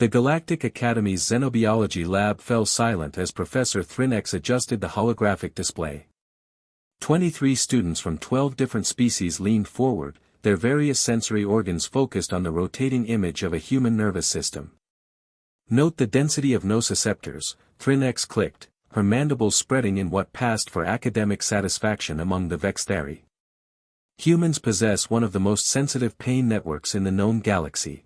The Galactic Academy's Xenobiology lab fell silent as Professor Thrinex adjusted the holographic display. 23 students from 12 different species leaned forward, their various sensory organs focused on the rotating image of a human nervous system. Note the density of nociceptors, Thrinex clicked, her mandibles spreading in what passed for academic satisfaction among the Vexthari. Humans possess one of the most sensitive pain networks in the known galaxy.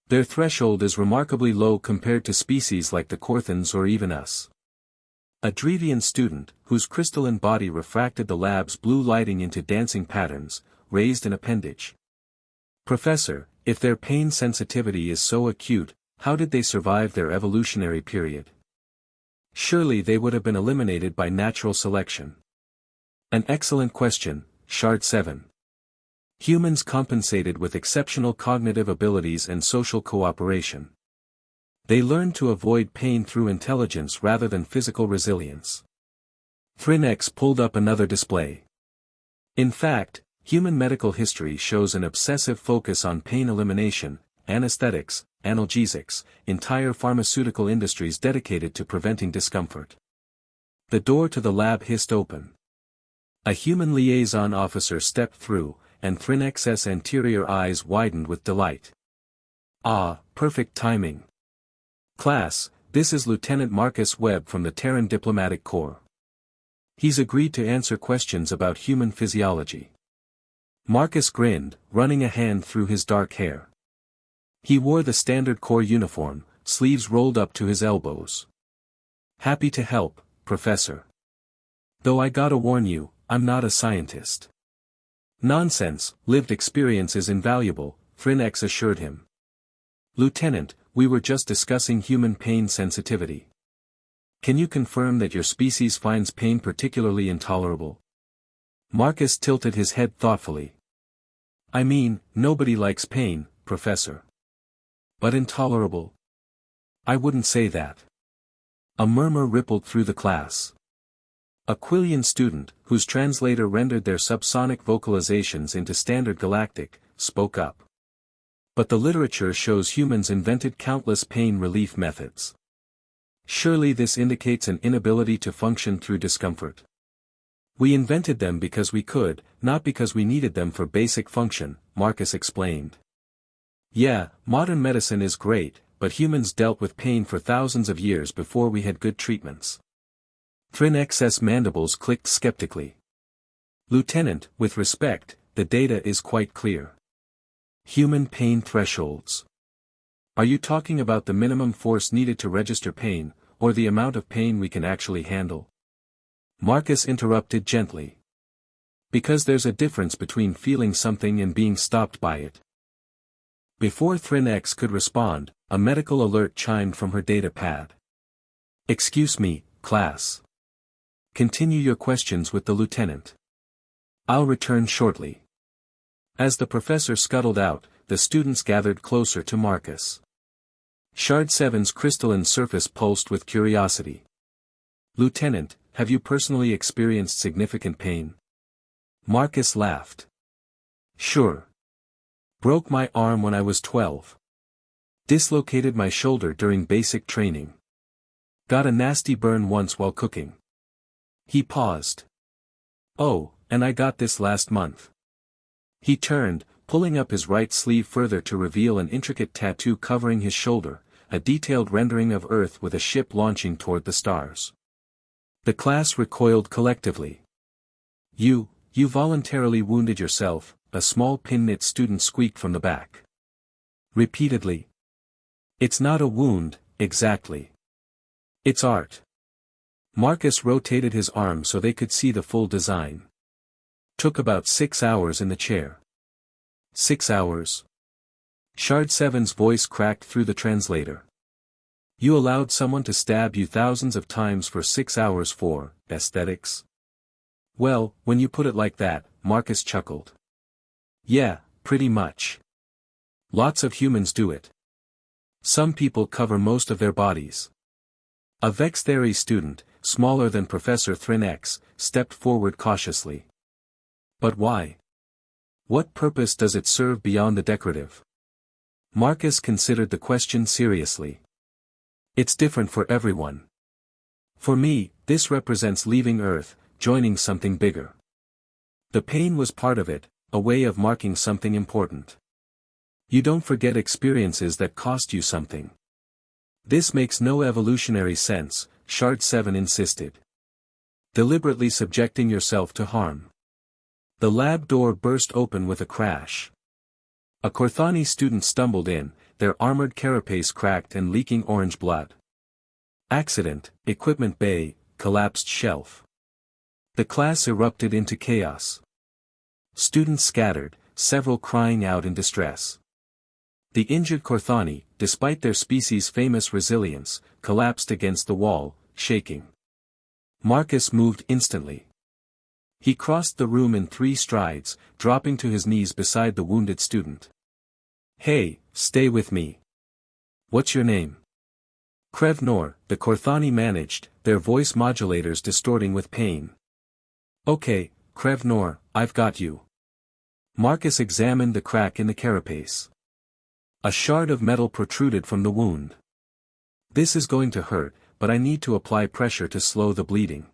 Their threshold is remarkably low compared to species like the Korthans or even us. A Drevian student, whose crystalline body refracted the lab's blue lighting into dancing patterns, raised an appendage. Professor, if their pain sensitivity is so acute, how did they survive their evolutionary period? Surely they would have been eliminated by natural selection. An excellent question, Shard 7. Humans compensated with exceptional cognitive abilities and social cooperation. They learned to avoid pain through intelligence rather than physical resilience. Thrinex pulled up another display. In fact, human medical history shows an obsessive focus on pain elimination, anesthetics, analgesics, entire pharmaceutical industries dedicated to preventing discomfort. The door to the lab hissed open. A human liaison officer stepped through, and Thrinex's anterior eyes widened with delight. Ah, perfect timing. Class, this is Lieutenant Marcus Webb from the Terran Diplomatic Corps. He's agreed to answer questions about human physiology. Marcus grinned, running a hand through his dark hair. He wore the standard Corps uniform, sleeves rolled up to his elbows. Happy to help, Professor. Though I gotta warn you, I'm not a scientist. Nonsense, lived experience is invaluable, Thrinex assured him. Lieutenant, we were just discussing human pain sensitivity. Can you confirm that your species finds pain particularly intolerable? Marcus tilted his head thoughtfully. I mean, nobody likes pain, Professor. But intolerable? I wouldn't say that. A murmur rippled through the class. A Quillian student, whose translator rendered their subsonic vocalizations into standard galactic, spoke up. But the literature shows humans invented countless pain relief methods. Surely this indicates an inability to function through discomfort. We invented them because we could, not because we needed them for basic function, Marcus explained. Yeah, modern medicine is great, but humans dealt with pain for thousands of years before we had good treatments. Thrinex's mandibles clicked skeptically. Lieutenant, with respect, the data is quite clear. Human pain thresholds. Are you talking about the minimum force needed to register pain, or the amount of pain we can actually handle? Marcus interrupted gently. Because there's a difference between feeling something and being stopped by it. Before Thrinex could respond, a medical alert chimed from her data pad. Excuse me, class. Continue your questions with the lieutenant. I'll return shortly. As the professor scuttled out, the students gathered closer to Marcus. Shard 7's crystalline surface pulsed with curiosity. Lieutenant, have you personally experienced significant pain? Marcus laughed. Sure. Broke my arm when I was 12. Dislocated my shoulder during basic training. Got a nasty burn once while cooking. He paused. Oh, and I got this last month. He turned, pulling up his right sleeve further to reveal an intricate tattoo covering his shoulder, a detailed rendering of Earth with a ship launching toward the stars. The class recoiled collectively. You voluntarily wounded yourself, a small pin-knit student squeaked from the back. Repeatedly. It's not a wound, exactly. It's art. Marcus rotated his arm so they could see the full design. Took about 6 hours in the chair. 6 hours. Shard 7's voice cracked through the translator. You allowed someone to stab you thousands of times for 6 hours for aesthetics? Well, when you put it like that, Marcus chuckled. Yeah, pretty much. Lots of humans do it. Some people cover most of their bodies. A Vexthari student, smaller than Professor Thrinex, stepped forward cautiously. But why? What purpose does it serve beyond the decorative? Marcus considered the question seriously. It's different for everyone. For me, this represents leaving Earth, joining something bigger. The pain was part of it, a way of marking something important. You don't forget experiences that cost you something. This makes no evolutionary sense, Shard 7 insisted. Deliberately subjecting yourself to harm. The lab door burst open with a crash. A Korthani student stumbled in, their armored carapace cracked and leaking orange blood. Accident, equipment bay, collapsed shelf. The class erupted into chaos. Students scattered, several crying out in distress. The injured Korthani, despite their species' famous resilience, collapsed against the wall, shaking. Marcus moved instantly. He crossed the room in 3 strides, dropping to his knees beside the wounded student. Hey, stay with me. What's your name? Krevnor, the Korthani managed, their voice modulators distorting with pain. Okay, Krevnor, I've got you. Marcus examined the crack in the carapace. A shard of metal protruded from the wound. This is going to hurt, but I need to apply pressure to slow the bleeding.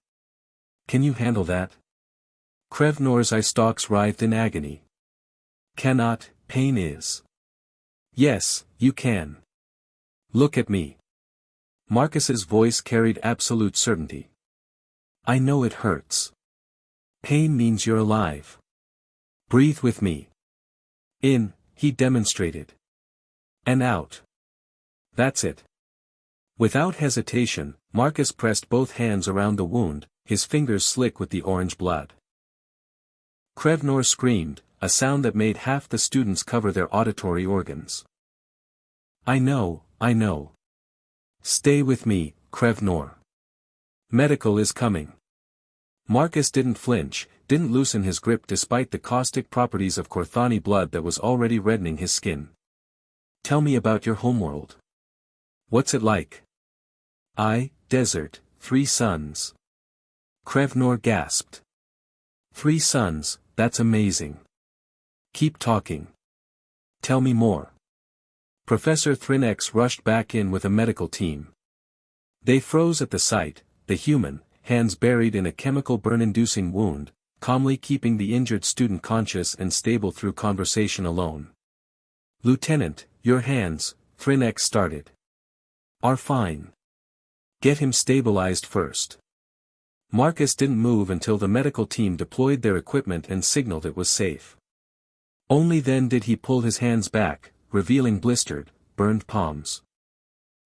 Can you handle that? Krevnor's eye stalks writhed in agony. Cannot, pain is. Yes, you can. Look at me. Marcus's voice carried absolute certainty. I know it hurts. Pain means you're alive. Breathe with me. In, he demonstrated. And out. That's it. Without hesitation, Marcus pressed both hands around the wound, his fingers slick with the orange blood. Krevnor screamed, a sound that made half the students cover their auditory organs. I know. Stay with me, Krevnor. Medical is coming. Marcus didn't flinch, didn't loosen his grip despite the caustic properties of Korthani blood that was already reddening his skin. Tell me about your homeworld. What's it like? Desert, 3 suns. Krevnor gasped. 3 suns, that's amazing. Keep talking. Tell me more. Professor Thrinex rushed back in with a medical team. They froze at the sight, the human, hands buried in a chemical burn-inducing wound, calmly keeping the injured student conscious and stable through conversation alone. Lieutenant, your hands, Thrinex started. Are fine. Get him stabilized first. Marcus didn't move until the medical team deployed their equipment and signaled it was safe. Only then did he pull his hands back, revealing blistered, burned palms.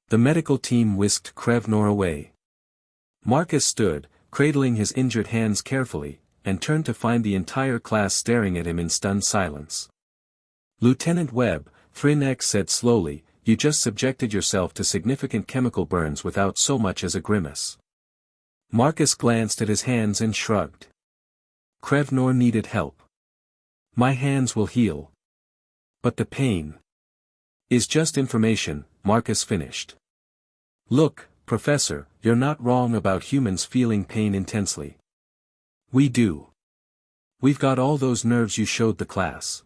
The medical team whisked Krevnor away. Marcus stood, cradling his injured hands carefully, and turned to find the entire class staring at him in stunned silence. Lieutenant Webb, Thrinex said slowly, you just subjected yourself to significant chemical burns without so much as a grimace. Marcus glanced at his hands and shrugged. Krevnor needed help. My hands will heal. But the pain is just information, Marcus finished. Look, Professor, you're not wrong about humans feeling pain intensely. We do. We've got all those nerves you showed the class.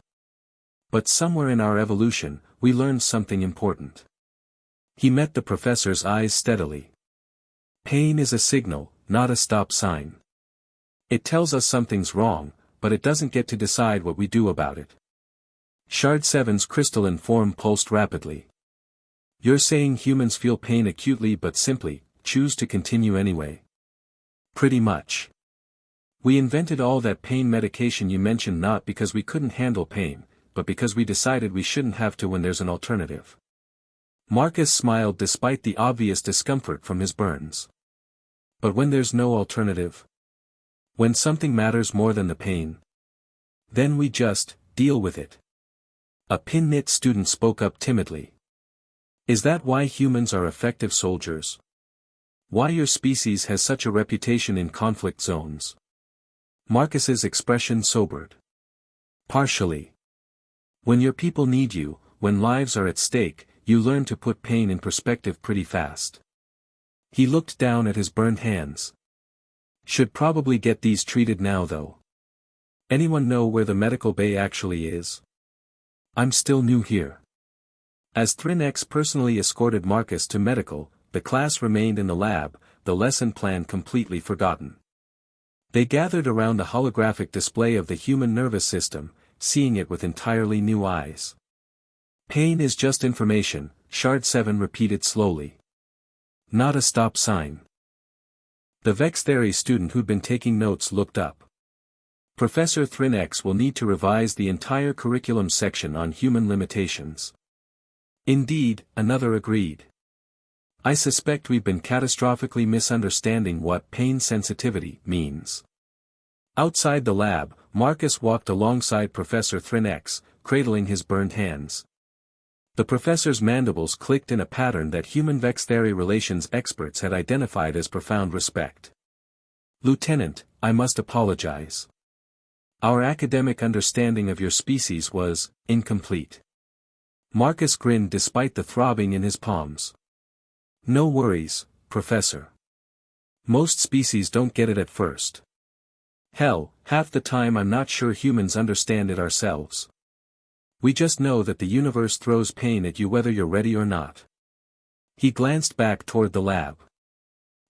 But somewhere in our evolution, we learned something important. He met the professor's eyes steadily. Pain is a signal, not a stop sign. It tells us something's wrong, but it doesn't get to decide what we do about it. Shard 7's crystalline form pulsed rapidly. You're saying humans feel pain acutely but simply, choose to continue anyway. Pretty much. We invented all that pain medication you mentioned not because we couldn't handle pain, but because we decided we shouldn't have to when there's an alternative. Marcus smiled despite the obvious discomfort from his burns. But when there's no alternative? When something matters more than the pain? Then we just, deal with it. A pin-knit student spoke up timidly. Is that why humans are effective soldiers? Why your species has such a reputation in conflict zones? Marcus's expression sobered. Partially. When your people need you, when lives are at stake, you learn to put pain in perspective pretty fast. He looked down at his burned hands. Should probably get these treated now though. Anyone know where the medical bay actually is? I'm still new here. As Thrin personally escorted Marcus to medical, the class remained in the lab, the lesson plan completely forgotten. They gathered around the holographic display of the human nervous system, seeing it with entirely new eyes. Pain is just information, Shard 7 repeated slowly. Not a stop sign. The Vex Theory student who'd been taking notes looked up. Professor Thrin will need to revise the entire curriculum section on human limitations. Indeed, another agreed. I suspect we've been catastrophically misunderstanding what pain sensitivity means. Outside the lab, Marcus walked alongside Professor Thrin, cradling his burned hands. The professor's mandibles clicked in a pattern that human Vex Theory relations experts had identified as profound respect. Lieutenant, I must apologize. Our academic understanding of your species was incomplete. Marcus grinned despite the throbbing in his palms. No worries, Professor. Most species don't get it at first. Hell, half the time I'm not sure humans understand it ourselves. We just know that the universe throws pain at you whether you're ready or not. He glanced back toward the lab.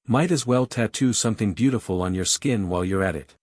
Might as well tattoo something beautiful on your skin while you're at it.